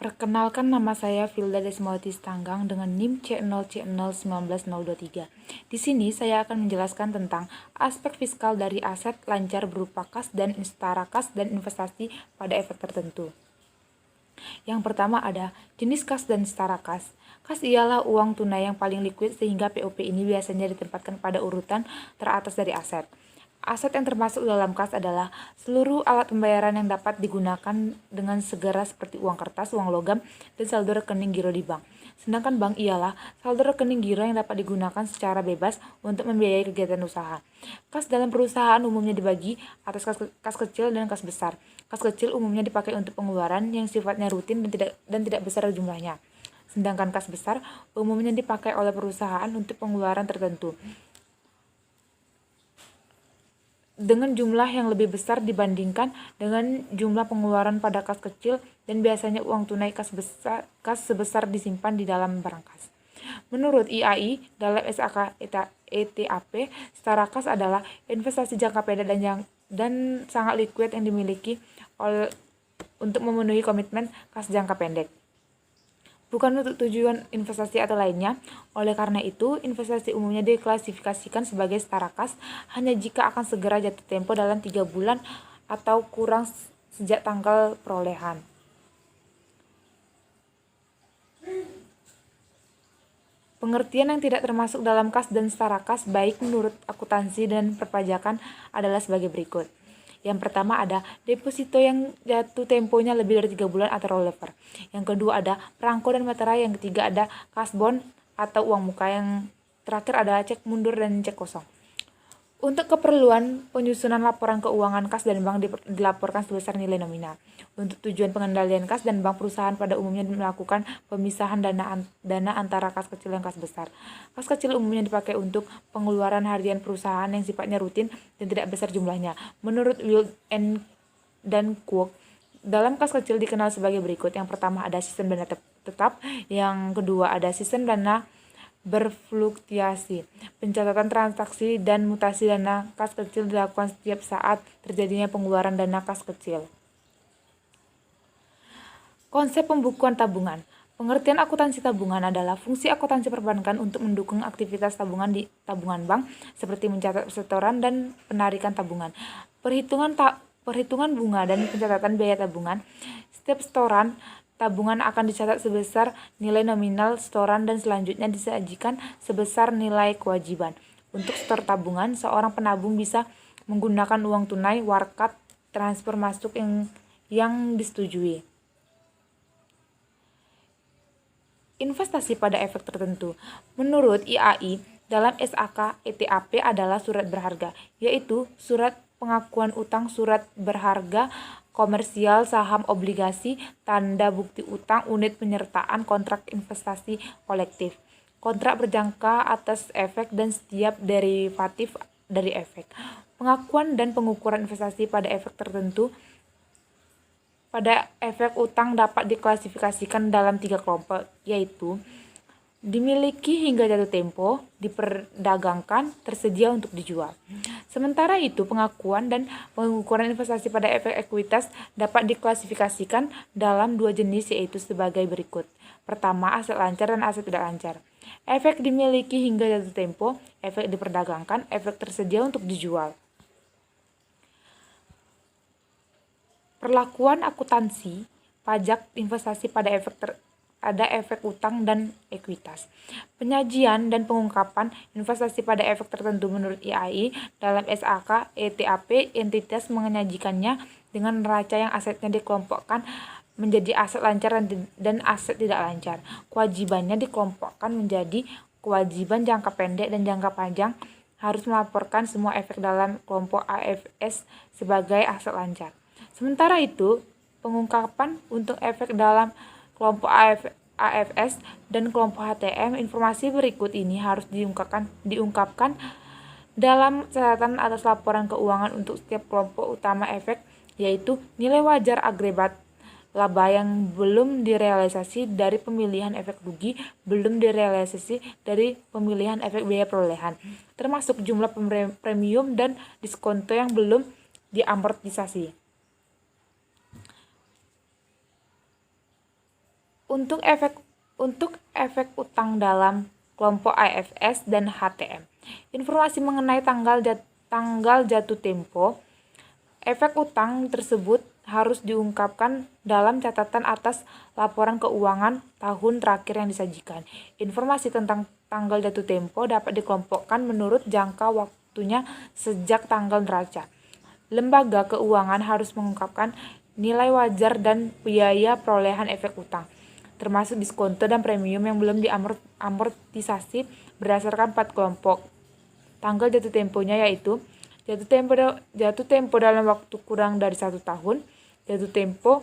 Perkenalkan, nama saya Vilda Desmawati Stanggang dengan NIM C0C01903. Di sini saya akan menjelaskan tentang aspek fiskal dari aset lancar berupa kas dan setara kas dan investasi pada efek tertentu. Yang pertama ada jenis kas dan setara kas. Kas ialah uang tunai yang paling likuid sehingga POP ini biasanya ditempatkan pada urutan teratas dari aset. Aset yang termasuk dalam kas adalah seluruh alat pembayaran yang dapat digunakan dengan segera seperti uang kertas, uang logam, dan saldo rekening giro di bank. Sedangkan bank ialah saldo rekening giro yang dapat digunakan secara bebas untuk membiayai kegiatan usaha. Kas dalam perusahaan umumnya dibagi atas kas kecil dan kas besar. Kas kecil umumnya dipakai untuk pengeluaran yang sifatnya rutin dan tidak besar jumlahnya. Sedangkan kas besar umumnya dipakai oleh perusahaan untuk pengeluaran tertentu dengan jumlah yang lebih besar dibandingkan dengan jumlah pengeluaran pada kas kecil, dan biasanya uang tunai kas sebesar disimpan di dalam barang kas. Menurut IAI, dalam SAK ETAP, setara kas adalah investasi jangka pendek dan sangat likuid yang dimiliki untuk memenuhi komitmen kas jangka pendek, bukan untuk tujuan investasi atau lainnya. Oleh karena itu, investasi umumnya diklasifikasikan sebagai setara kas hanya jika akan segera jatuh tempo dalam 3 bulan atau kurang sejak tanggal perolehan. Pengertian yang tidak termasuk dalam kas dan setara kas baik menurut akuntansi dan perpajakan adalah sebagai berikut. Yang pertama ada deposito yang jatuh temponya lebih dari 3 bulan atau rollover. Yang kedua ada perangko dan materai. Yang ketiga ada kas bond atau uang muka. Yang terakhir ada cek mundur dan cek kosong. Untuk keperluan penyusunan laporan keuangan, kas dan bank dilaporkan sebesar nilai nominal. Untuk tujuan pengendalian kas dan bank, perusahaan pada umumnya melakukan pemisahan dana antara kas kecil dan kas besar. Kas kecil umumnya dipakai untuk pengeluaran harian perusahaan yang sifatnya rutin dan tidak besar jumlahnya. Menurut Wild dan Kwok, dalam kas kecil dikenal sebagai berikut. Yang pertama ada sistem dana tetap, yang kedua ada sistem dana berfluktuasi. Pencatatan transaksi dan mutasi dana kas kecil dilakukan setiap saat terjadinya pengeluaran dana kas kecil. Konsep pembukuan tabungan. Pengertian akuntansi tabungan adalah fungsi akuntansi perbankan untuk mendukung aktivitas tabungan di tabungan bank seperti mencatat setoran dan penarikan tabungan, perhitungan bunga dan pencatatan biaya tabungan. Setiap setoran tabungan akan dicatat sebesar nilai nominal setoran dan selanjutnya disajikan sebesar nilai kewajiban. Untuk setor tabungan, seorang penabung bisa menggunakan uang tunai, warkat, transfer masuk yang disetujui. Investasi pada efek tertentu. Menurut IAI, dalam SAK ETAP adalah surat berharga, yaitu surat pengakuan utang, surat berharga komersial, saham, obligasi, tanda bukti utang, unit penyertaan, kontrak investasi kolektif, kontrak berjangka atas efek dan setiap derivatif dari efek. Pengakuan dan pengukuran investasi pada efek tertentu pada efek utang dapat diklasifikasikan dalam 3 kelompok, yaitu dimiliki hingga jatuh tempo, diperdagangkan, tersedia untuk dijual. Sementara itu, pengakuan dan pengukuran investasi pada efek ekuitas dapat diklasifikasikan dalam 2 jenis, yaitu sebagai berikut. Pertama, aset lancar dan aset tidak lancar. Efek dimiliki hingga jatuh tempo, efek diperdagangkan, efek tersedia untuk dijual. Perlakuan akuntansi pajak investasi pada efek utang dan ekuitas. Penyajian dan pengungkapan investasi pada efek tertentu. Menurut IAI, dalam SAK ETAP, entitas menyajikannya dengan neraca yang asetnya dikelompokkan menjadi aset lancar dan aset tidak lancar. Kewajibannya dikelompokkan menjadi kewajiban jangka pendek dan jangka panjang, harus melaporkan semua efek dalam kelompok AFS sebagai aset lancar. Sementara itu, pengungkapan untuk efek dalam kelompok AFS dan kelompok HTM, informasi berikut ini harus diungkapkan dalam catatan atas laporan keuangan untuk setiap kelompok utama efek, yaitu nilai wajar agregat laba yang belum direalisasi dari pemilihan efek rugi, belum direalisasi dari pemilihan efek biaya perolehan, termasuk jumlah premium dan diskonto yang belum diamortisasi. Untuk efek utang dalam kelompok AFS dan HTM. Informasi mengenai tanggal jatuh tempo efek utang tersebut harus diungkapkan dalam catatan atas laporan keuangan tahun terakhir yang disajikan. Informasi tentang tanggal jatuh tempo dapat dikelompokkan menurut jangka waktunya sejak tanggal neraca. Lembaga keuangan harus mengungkapkan nilai wajar dan biaya perolehan efek utang, termasuk diskonto dan premium yang belum diamortisasi berdasarkan 4 kelompok. Tanggal jatuh temponya yaitu jatuh tempo dalam waktu kurang dari 1 tahun, jatuh tempo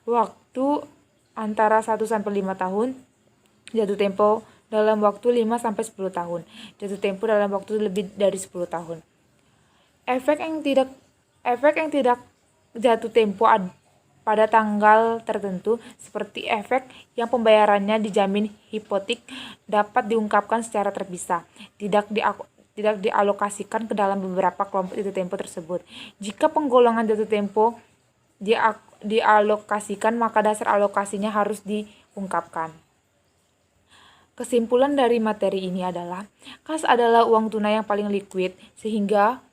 waktu antara 1 sampai 5 tahun, jatuh tempo dalam waktu 5 sampai 10 tahun, jatuh tempo dalam waktu lebih dari 10 tahun. Efek yang tidak jatuh tempo pada tanggal tertentu, seperti efek yang pembayarannya dijamin hipotek, dapat diungkapkan secara terpisah, tidak dialokasikan ke dalam beberapa kelompok jatuh tempo tersebut. Jika penggolongan jatuh tempo dialokasikan, maka dasar alokasinya harus diungkapkan. Kesimpulan dari materi ini adalah, kas adalah uang tunai yang paling liquid, sehingga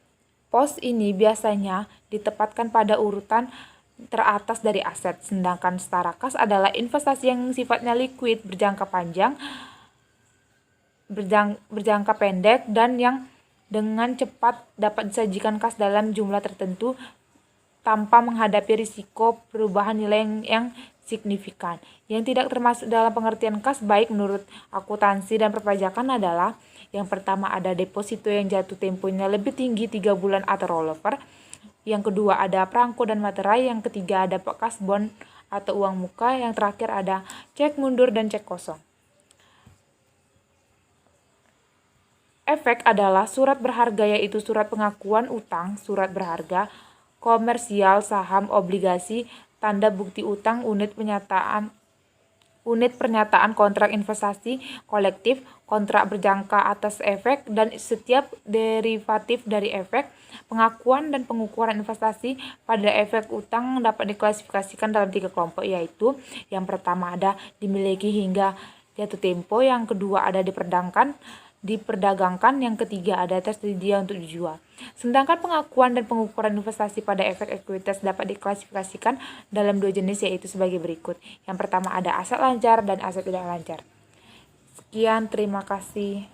pos ini biasanya ditempatkan pada urutan teratas dari aset, sedangkan setara kas adalah investasi yang sifatnya liquid, berjangka pendek, dan yang dengan cepat dapat disajikan kas dalam jumlah tertentu tanpa menghadapi risiko perubahan nilai yang signifikan. Yang tidak termasuk dalam pengertian kas baik menurut akuntansi dan perpajakan adalah, yang pertama ada deposito yang jatuh temponya lebih tinggi 3 bulan atau rollover. Yang kedua ada prangko dan materai, yang ketiga ada kas bon atau uang muka, yang terakhir ada cek mundur dan cek kosong. Efek adalah surat berharga, yaitu surat pengakuan utang, surat berharga, komersial, saham, obligasi, tanda bukti utang, unit pernyataan kontrak investasi kolektif, kontrak berjangka atas efek, dan setiap derivatif dari efek. Pengakuan dan pengukuran investasi pada efek utang dapat diklasifikasikan dalam 3 kelompok, yaitu yang pertama ada dimiliki hingga jatuh tempo, yang kedua ada diperdagangkan, yang ketiga ada tersedia untuk dijual. Sedangkan pengakuan dan pengukuran investasi pada efek ekuitas dapat diklasifikasikan dalam 2 jenis, yaitu sebagai berikut. Yang pertama ada aset lancar dan aset tidak lancar. Sekian, terima kasih.